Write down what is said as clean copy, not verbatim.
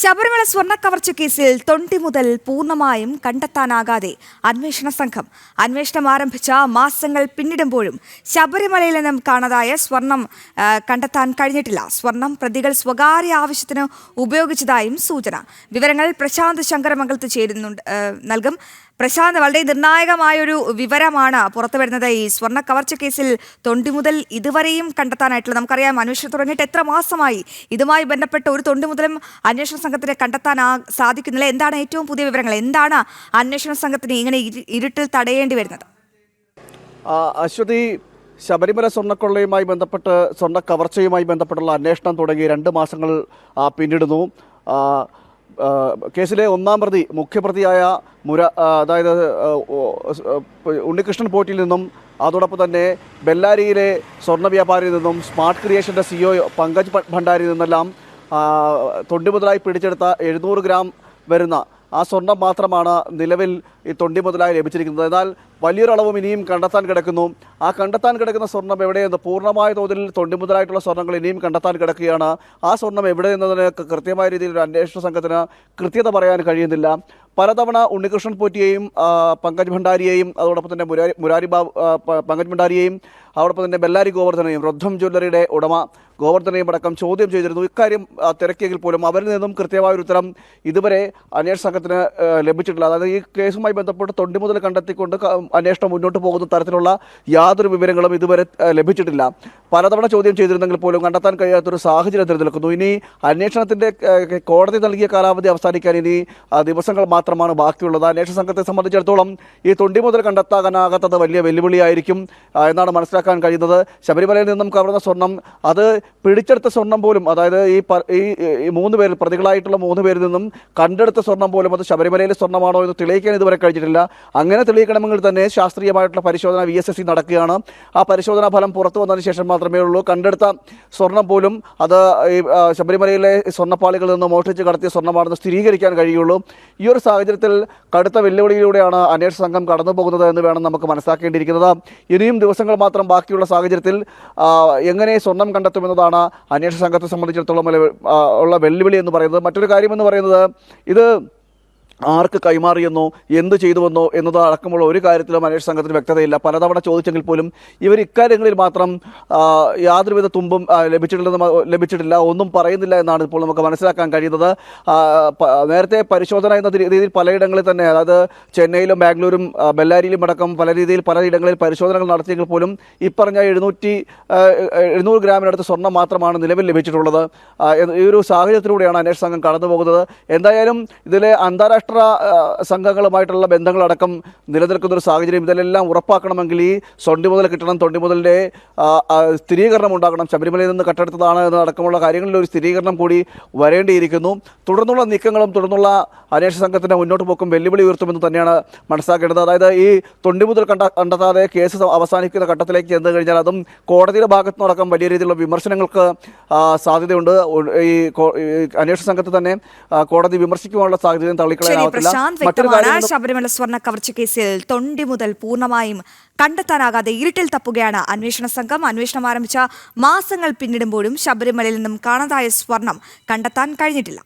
ശബരിമല സ്വർണ്ണക്കവർച്ച കേസിൽ തൊണ്ടി മുതൽ പൂർണ്ണമായും കണ്ടെത്താനാകാതെ അന്വേഷണ സംഘം അന്വേഷണം ആരംഭിച്ച മാസങ്ങൾ പിന്നിടുമ്പോഴും ശബരിമലയിൽ നിന്നും കാണാതായ സ്വർണം കണ്ടെത്താൻ കഴിഞ്ഞിട്ടില്ല. സ്വർണം പ്രതികൾ സ്വകാര്യ ആവശ്യത്തിന് ഉപയോഗിച്ചതായും സൂചന. വിവരങ്ങൾ പ്രശാന്ത് ശങ്കരമംഗലത്ത് നൽകും. പ്രശാന്ത്, വളരെ നിർണായകമായൊരു വിവരമാണ് പുറത്തു വരുന്നത്. ഈ സ്വർണ്ണ കവർച്ച കേസിൽ തൊണ്ടി മുതൽ ഇതുവരെയും കണ്ടെത്താനായിട്ടുള്ളത്. നമുക്കറിയാം, അന്വേഷണം തുടങ്ങിയിട്ട് എത്ര മാസമായി. ഇതുമായി ബന്ധപ്പെട്ട് ഒരു തൊണ്ടി മുതലും അന്വേഷണ സംഘത്തിന് കണ്ടെത്താൻ സാധിക്കുന്നില്ല. എന്താണ് ഏറ്റവും പുതിയ വിവരങ്ങൾ? എന്താണ് അന്വേഷണ സംഘത്തിന് ഇങ്ങനെ ഇരുട്ടിൽ തടയേണ്ടി വരുന്നത്? അശ്വതി, ശബരിമല സ്വർണ്ണക്കൊള്ളയുമായി ബന്ധപ്പെട്ട് സ്വർണ്ണ കവർച്ചയുമായി ബന്ധപ്പെട്ടുള്ള അന്വേഷണം തുടങ്ങി 2 മാസങ്ങൾ പിന്നിടുന്നു. കേസിലെ ഒന്നാം പ്രതി, മുഖ്യപ്രതിയായ അതായത് ഉണ്ണികൃഷ്ണൻ പോറ്റിയിൽ നിന്നും അതോടൊപ്പം തന്നെ ബെല്ലാരിയിലെ സ്വർണ്ണ വ്യാപാരിയിൽ നിന്നും സ്മാർട്ട് ക്രിയേഷൻ്റെ CEO പങ്കജ് ഭണ്ഡാരിയിൽ നിന്നെല്ലാം തൊണ്ടി മുതലായി പിടിച്ചെടുത്ത 700 ഗ്രാം വരുന്ന ആ സ്വർണം മാത്രമാണ് നിലവിൽ ഈ തൊണ്ടി മുതലായി ലഭിച്ചിരിക്കുന്നത്. എന്നാൽ വലിയൊരളവും ഇനിയും കണ്ടെത്താൻ കിടക്കുന്നു. ആ കണ്ടെത്താൻ കിടക്കുന്ന സ്വർണം എവിടെയെന്ന്, പൂർണ്ണമായ തോതിൽ തൊണ്ടി മുതലായിട്ടുള്ള സ്വർണ്ണങ്ങൾ ഇനിയും കണ്ടെത്താൻ കിടക്കുകയാണ്. ആ സ്വർണം എവിടെ എന്നതിന് കൃത്യമായ രീതിയിൽ ഒരു അന്വേഷണ സംഘത്തിന് കൃത്യത പറയാൻ കഴിയുന്നില്ല. പലതവണ ഉണ്ണികൃഷ്ണൻ പോറ്റിയെയും പങ്കജ് ഭണ്ഡാരിയെയും അതോടൊപ്പം തന്നെ പങ്കജ് ഭണ്ഡാരിയെയും അതോടൊപ്പം തന്നെ ബെല്ലാരി ഗോവർദ്ധനെയും, റുദ്ധം ജ്വല്ലറിയുടെ ഉടമ ഗോവർദ്ധനെയും അടക്കം ചോദ്യം ചെയ്തിരുന്നു. ഇക്കാര്യം തിരക്കിയെങ്കിൽ പോലും അവരിൽ നിന്നും കൃത്യമായൊരു ഉത്തരം ഇതുവരെ അന്വേഷണ സംഘത്തിന് ലഭിച്ചിട്ടില്ല. അതായത് ഈ കേസുമായി ബന്ധപ്പെട്ട് തൊണ്ടി മുതൽ കണ്ടെത്തിക്കൊണ്ട് അന്വേഷണം മുന്നോട്ട് പോകുന്ന തരത്തിലുള്ള യാതൊരു വിവരങ്ങളും ഇതുവരെ ലഭിച്ചിട്ടില്ല. പലതവണ ചോദ്യം ചെയ്തിരുന്നെങ്കിൽ പോലും കണ്ടെത്താൻ കഴിയാത്തൊരു സാഹചര്യം നിലനിൽക്കുന്നു. ഇനി അന്വേഷണത്തിൻ്റെ കോടതി നൽകിയ കാലാവധി അവസാനിക്കാൻ ഇനി ദിവസങ്ങൾ മാത്രമാണ് ബാക്കിയുള്ളത്. അന്വേഷണ സംഘത്തെ സംബന്ധിച്ചിടത്തോളം ഈ തൊണ്ടി മുതൽ കണ്ടെത്താനാകാത്തത് വലിയ വെല്ലുവിളിയായിരിക്കും എന്നാണ് മനസ്സിലാക്കാൻ കഴിയുന്നത്. ശബരിമലയിൽ നിന്നും കവർന്ന സ്വർണം, അത് പിടിച്ചെടുത്ത സ്വർണം പോലും, അതായത് ഈ 3 പേരിൽ പ്രതികളായിട്ടുള്ള 3 പേരിൽ നിന്നും കണ്ടെടുത്ത സ്വർണം പോലും അത് ശബരിമലയിലെ സ്വർണ്ണമാണോ എന്ന് തെളിയിക്കാൻ ഇതുവരെ കഴിഞ്ഞിട്ടില്ല. അങ്ങനെ തെളിയിക്കണമെങ്കിൽ തന്നെ ശാസ്ത്രീയമായിട്ടുള്ള പരിശോധന VSSC നടക്കുകയാണ്. ആ പരിശോധനാ ഫലം പുറത്തു വന്നതിന് ശേഷം മാത്രമേ ഉള്ളൂ കണ്ടെടുത്ത സ്വർണം പോലും അത് ഈ ശബരിമലയിലെ സ്വർണ്ണപ്പാളികളിൽ നിന്ന് മോഷ്ടിച്ച് കടത്തിയ സ്വർണ്ണമാണെന്ന് സ്ഥിരീകരിക്കാൻ കഴിയുള്ളൂ. ഈ ഒരു സാഹചര്യത്തിൽ കടുത്ത വെല്ലുവിളിയിലൂടെയാണ് അന്വേഷണ സംഘം കടന്നു പോകുന്നത് എന്ന് വേണം നമുക്ക് മനസ്സിലാക്കേണ്ടിയിരിക്കുന്നത്. ഇനിയും ദിവസങ്ങൾ മാത്രം ബാക്കിയുള്ള സാഹചര്യത്തിൽ എങ്ങനെ സ്വർണം കണ്ടെത്തുമെന്നതാണ് അന്വേഷണ സംഘത്തെ സംബന്ധിച്ചിടത്തോളം ഉള്ള വെല്ലുവിളി എന്ന് പറയുന്നത്. മറ്റൊരു കാര്യമെന്ന് പറയുന്നത്, ഇത് ആർക്ക് കൈമാറിയെന്നോ എന്ത് ചെയ്തുവെന്നോ എന്നത് അടക്കമുള്ള ഒരു കാര്യത്തിലും അന്വേഷണ സംഘത്തിന് വ്യക്തതയില്ല. പലതവണ ചോദിച്ചെങ്കിൽ പോലും ഇവർ ഇക്കാര്യങ്ങളിൽ മാത്രം യാതൊരുവിധ തുമ്പും ലഭിച്ചിട്ടില്ല, ഒന്നും പറയുന്നില്ല എന്നാണ് ഇപ്പോൾ നമുക്ക് മനസ്സിലാക്കാൻ കഴിയുന്നത്. നേരത്തെ പരിശോധന എന്ന രീതിയിൽ പലയിടങ്ങളിൽ തന്നെ, അതായത് ചെന്നൈയിലും ബാംഗ്ലൂരും ബെല്ലാരിയിലും അടക്കം പലയിടങ്ങളിൽ പരിശോധനകൾ നടത്തിയെങ്കിൽ പോലും ഇപ്പറഞ്ഞ 700 ഗ്രാമിനടുത്ത് സ്വർണ്ണം മാത്രമാണ് നിലവിൽ ലഭിച്ചിട്ടുള്ളത്. ഈ ഒരു സാഹചര്യത്തിലൂടെയാണ് അന്വേഷണ സംഘം കടന്നു പോകുന്നത്. എന്തായാലും ഇതിലെ അന്താരാഷ്ട്ര സംഘങ്ങളുമായിട്ടുള്ള ബന്ധങ്ങളടക്കം നിലനിൽക്കുന്നൊരു സാഹചര്യം, ഇതിലെല്ലാം ഉറപ്പാക്കണമെങ്കിൽ ഈ തൊണ്ടി മുതൽ കിട്ടണം, തൊണ്ടി മുതലിൻ്റെ സ്ഥിരീകരണം ഉണ്ടാകണം. ശബരിമലയിൽ നിന്ന് കട്ടെടുത്തതാണ് എന്നടക്കമുള്ള കാര്യങ്ങളിൽ ഒരു സ്ഥിരീകരണം കൂടി വരേണ്ടിയിരിക്കുന്നു. തുടർന്നുള്ള നീക്കങ്ങളും തുടർന്നുള്ള അന്വേഷണ സംഘത്തിൻ്റെ മുന്നോട്ട് പോക്കും വെല്ലുവിളി ഉയർത്തുമെന്ന് തന്നെയാണ് മനസ്സിലാക്കേണ്ടത്. അതായത് ഈ തൊണ്ടി മുതൽ കണ്ടെത്താതെ കേസ് അവസാനിക്കുന്ന ഘട്ടത്തിലേക്ക് ചെന്ന് കഴിഞ്ഞാൽ അതും കോടതിയുടെ ഭാഗത്തു നിന്നടക്കം വലിയ രീതിയിലുള്ള വിമർശനങ്ങൾക്ക് സാധ്യതയുണ്ട്. ഈ അന്വേഷണ സംഘത്തെ തന്നെ കോടതി വിമർശിക്കുവാനുള്ള സാധ്യതയും തള്ളിക്കളയാൻ ശബരിമല സ്വർണ്ണ കവർച്ച കേസിൽ തൊണ്ടി മുതൽ പൂർണ്ണമായും കണ്ടെത്താനാകാതെ ഇരുട്ടിൽ തപ്പുകയാണ് അന്വേഷണ സംഘം. അന്വേഷണം ആരംഭിച്ച മാസങ്ങൾ പിന്നിടുമ്പോഴും ശബരിമലയിൽ നിന്നും കാണാതായ സ്വർണം കണ്ടെത്താൻ കഴിഞ്ഞിട്ടില്ല.